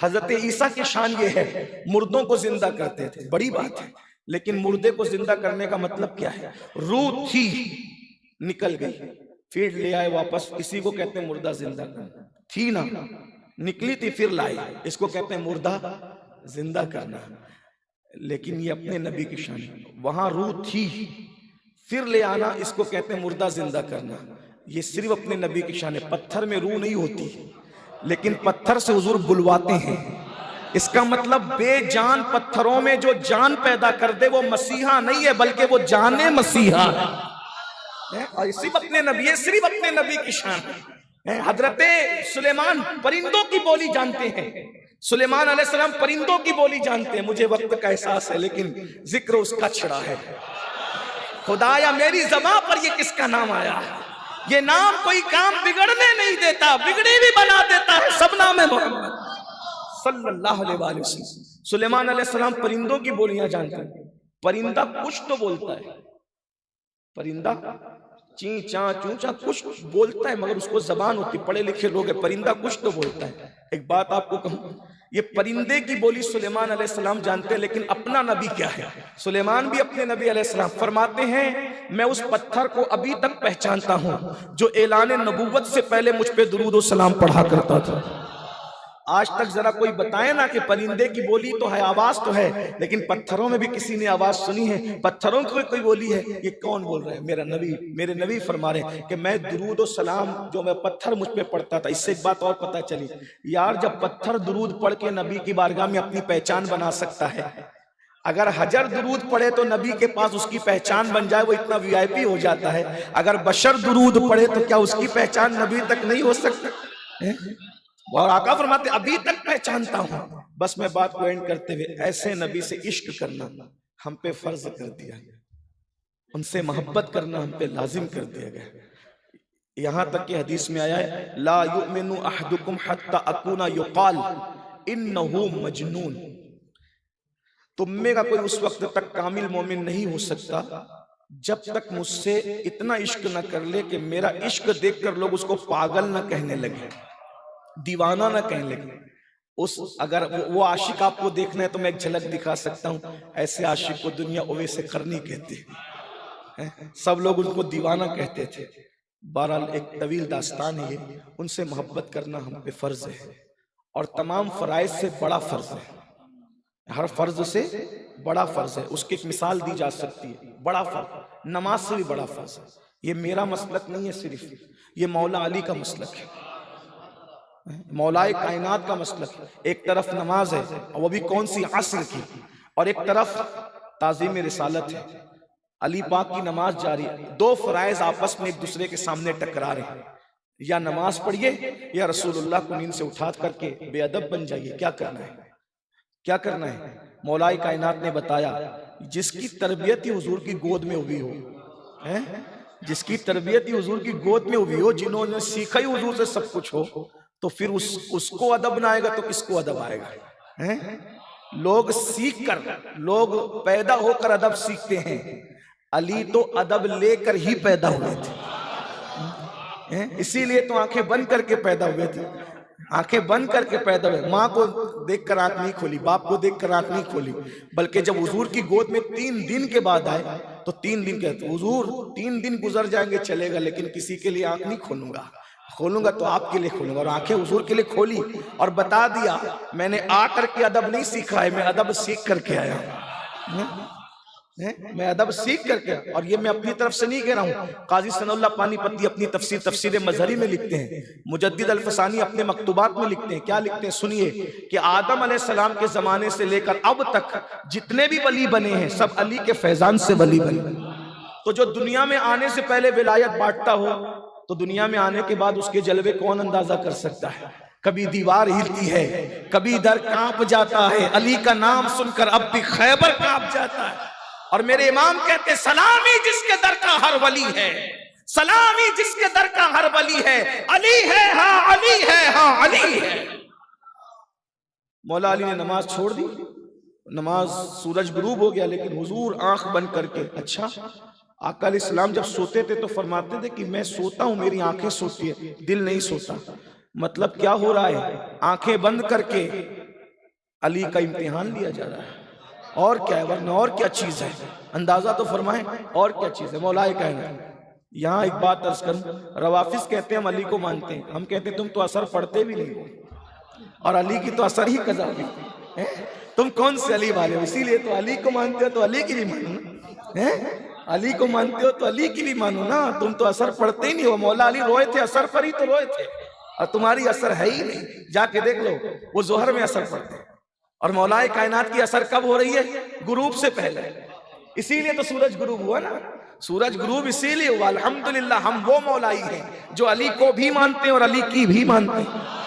हजरत ईसा की शान ये है, मुर्दों को जिंदा करते थे, बड़ी बात है, लेकिन मुर्दे को जिंदा करने का मतलब क्या है? रूह थी, निकल गई, फिर ले आए वापस, इसी को कहते हैं मुर्दा जिंदा करना। थी ना, निकली थी फिर लाई, इसको कहते हैं मुर्दा जिंदा करना। लेकिन ये अपने नबी की शान है, वहां रूह थी फिर ले आना, इसको कहते हैं मुर्दा जिंदा करना। ये सिर्फ अपने नबी की शान है। पत्थर में रूह नहीं होती, लेकिन पत्थर से हुजूर बुलवाते हैं। इसका मतलब बेजान पत्थरों में जो जान पैदा कर दे वो मसीहा नहीं है, बल्कि वो जाने मसीहा है। और सिर्फ अपने नबी, सिर्फ अपने नबी की शान है। हजरत सुलेमान परिंदों की बोली जानते हैं, सुलेमान अलैहिस्सलाम परिंदों की बोली जानते हैं। मुझे वक्त का एहसास है, लेकिन जिक्र उसका छिड़ा है। खुदाया मेरी ज़बान पर ये किसका नाम आया है? ये नाम कोई काम बिगड़ने नहीं देता, बिगड़ी भी बना देता है। सब नाम है मोहम्मद सल्लल्लाहु अलैहि वसल्लम। सुलेमान अलैहिस्सलाम परिंदों की बोलियां जानते हैं। परिंदा कुछ तो बोलता है, परिंदा ची चा चू चा कुछ बोलता है, मगर उसको जबान होती। पढ़े लिखे लोग हैं, परिंदा कुछ तो बोलता है। एक बात आपको कहूं, ये परिंदे की बोली सुलेमान अलैहिस्सलाम जानते हैं, लेकिन अपना नबी क्या है? सुलेमान भी अपने नबी अलैहिस्सलाम फरमाते हैं, मैं उस पत्थर को अभी तक पहचानता हूं जो ऐलान नबूवत से पहले मुझ पे दुरूद और सलाम पढ़ा करता था। आज तक जरा कोई बताए ना कि परिंदे की बोली तो है, आवाज तो है, लेकिन पत्थरों में भी किसी ने आवाज सुनी है? पत्थरों की कोई बोली है? ये कौन बोल रहा है? मेरा नबी। मेरे नबी फरमा रहे हैं कि मैं दुरूद और सलाम जो मैं पत्थर मुझ पे पढ़ता था। इससे एक बात और पता चली, यार जब पत्थर दुरूद पढ़ के नबी की बारगाह में अपनी पहचान बना सकता है, अगर हजर दुरूद पढ़े तो नबी के पास उसकी पहचान बन जाए, वो इतना वीआईपी हो जाता है। अगर बशर दुरूद पढ़े तो क्या उसकी पहचान नबी तक नहीं हो सकती? और आका फरमाते अभी तक पहचानता हूं। बस मैं बात को एंड करते हुए, ऐसे नबी से इश्क करना हम पे फर्ज कर दिया गया, उनसे मोहब्बत करना हम पे लाजिम कर दिया गया। यहां तक कि हदीस में आया है, ला युमिनु अहदुकुम हत्ता अकूना युकाल इन्नहु मजनून। तुम में का कोई उस वक्त तक कामिल मोमिन नहीं हो सकता जब तक मुझसे इतना इश्क न कर ले कि मेरा इश्क देखकर लोग उसको पागल न कहने लगे, दीवाना ना कहने लगे। उस अगर वो आशिक आपको देखना है तो मैं एक झलक दिखा सकता हूं। ऐसे आशिक को दुनिया ओवैसे करनी कहती है, सब लोग उनको दीवाना कहते थे। बहरहाल एक तवील दास्तान है ये। उनसे मोहब्बत करना हम पे फर्ज है, और तमाम फराइज से बड़ा फर्ज है। हर फर्ज से बड़ा फर्ज है, उसकी एक मिसाल दी जा सकती है। बड़ा फर्ज, नमाज से भी बड़ा फर्ज है। ये मेरा मसलक नहीं है सिर्फ, ये मौला अली का मसलक है, मौलाए कायनात का मसलक है। एक तरफ नमाज है, और वो भी कौन सी? असर की। और एक तरफ ताज़ीम रिसालत है, अली पाक की नमाज जारी है। दो फराइज आपस में एक दूसरे के सामने टकरा रहे हैं, या नमाज पढ़िए या रसूलुल्लाह को नींद से उठा करके बेअदब बन जाइए। क्या करना है? क्या करना है? मौलाए कायनात ने बताया, जिसकी तरबियत ही हुजूर की गोद में हुई हो, है जिसकी तरबियत ही हुजूर की गोद में हुई हो, जिन्होंने सीखा ही हुजूर से सब कुछ हो, तो फिर उसको अदब ना आएगा तो किसको अदब आएगा? हैं? लोग सीख कर, लोग पैदा होकर अदब सीखते हैं, अली तो अदब लेकर ही पैदा हुए थे। इसीलिए तो आंखें बंद करके पैदा हुए थे, आंखें बंद करके पैदा हुए। माँ को देखकर आंख नहीं खोली, बाप को देखकर आंख नहीं खोली, बल्कि जब हुजूर की गोद में 3 दिन के बाद आए तो 3 दिन कहते, हुजूर 3 दिन गुजर जाएंगे चलेगा, लेकिन किसी के लिए आंख नहीं खोलूंगा, खोलूंगा तो आपके लिए खोलूंगा। और आंखें हुजूर के लिए खोली और बता दिया, मैंने आकर के अदब नहीं सीखा है, मैं अदब सीख करके आया हूं। मैं अदब सीख करके, और ये मैं अपनी तरफ से नहीं कह रहा हूँ। काजी सनाउल्लाह पानीपती अपनी तफसीर मजहरी में लिखते हैं, मुजद्दिद अल-फसानी अपने मकतूबात में लिखते हैं। क्या लिखते हैं सुनिए, कि आदम अलैहिस्सलाम के जमाने से लेकर अब तक जितने भी वली बने हैं सब अली के फैजान से वली बने। तो जो दुनिया में आने से पहले विलायत बांटता हो, तो दुनिया में आने के बाद उसके जलवे कौन अंदाजा कर सकता है? कभी दीवार हिलती है, कभी दर कांप जाता है, अली का नाम सुनकर अब भी खैबर कांप जाता है। और मेरे इमाम कहते, सलामी जिसके दर का हर वली है, सलामी जिसके दर का हर वली है, अली है हाँ अली है हाँ अली है। मौला अली ने नमाज छोड़ दी, नमाज सूरज गुरूब हो गया, लेकिन हुजूर आंख बंद करके, अच्छा आका अलैहिस्सलाम जब सोते थे तो फरमाते थे कि मैं सोता हूं, मेरी आंखें सोती है, दिल नहीं सोता। मतलब क्या हो रहा है, आंखें बंद करके अली का इम्तिहान लिया जा रहा है। और क्या है, वरना और क्या चीज है, अंदाजा तो फरमाएं और क्या चीज है। मौलाए कहना यहाँ एक बात अर्ज करूं, रवाफिज कहते हैं हम अली को मानते हैं, हम कहते हैं तुम तो असर पढ़ते भी नहीं हो, और अली की तो असर ही कजा भी है। तुम कौन से अली वाले हो, इसीलिए तो अली को मानते हो तो अली की भी मानो ना, अली को मानते हो तो अली की भी मानो ना। तुम तो असर पढ़ते ही नहीं हो। मौला अली रोए थे, असर पर ही तो रोए थे, और तुम्हारी असर है ही नहीं। जाके देख लो, वो जोहर में असर पढ़ते हैं, और मौलाए कायनात की असर कब हो रही है, गुरूब से पहले। इसीलिए तो सूरज गुरूब हुआ ना, सूरज गुरूब इसीलिए हुआ। अल्हम्दुलिल्लाह हम वो मौलाई हैं जो अली को भी मानते हैं और अली की भी मानते हैं।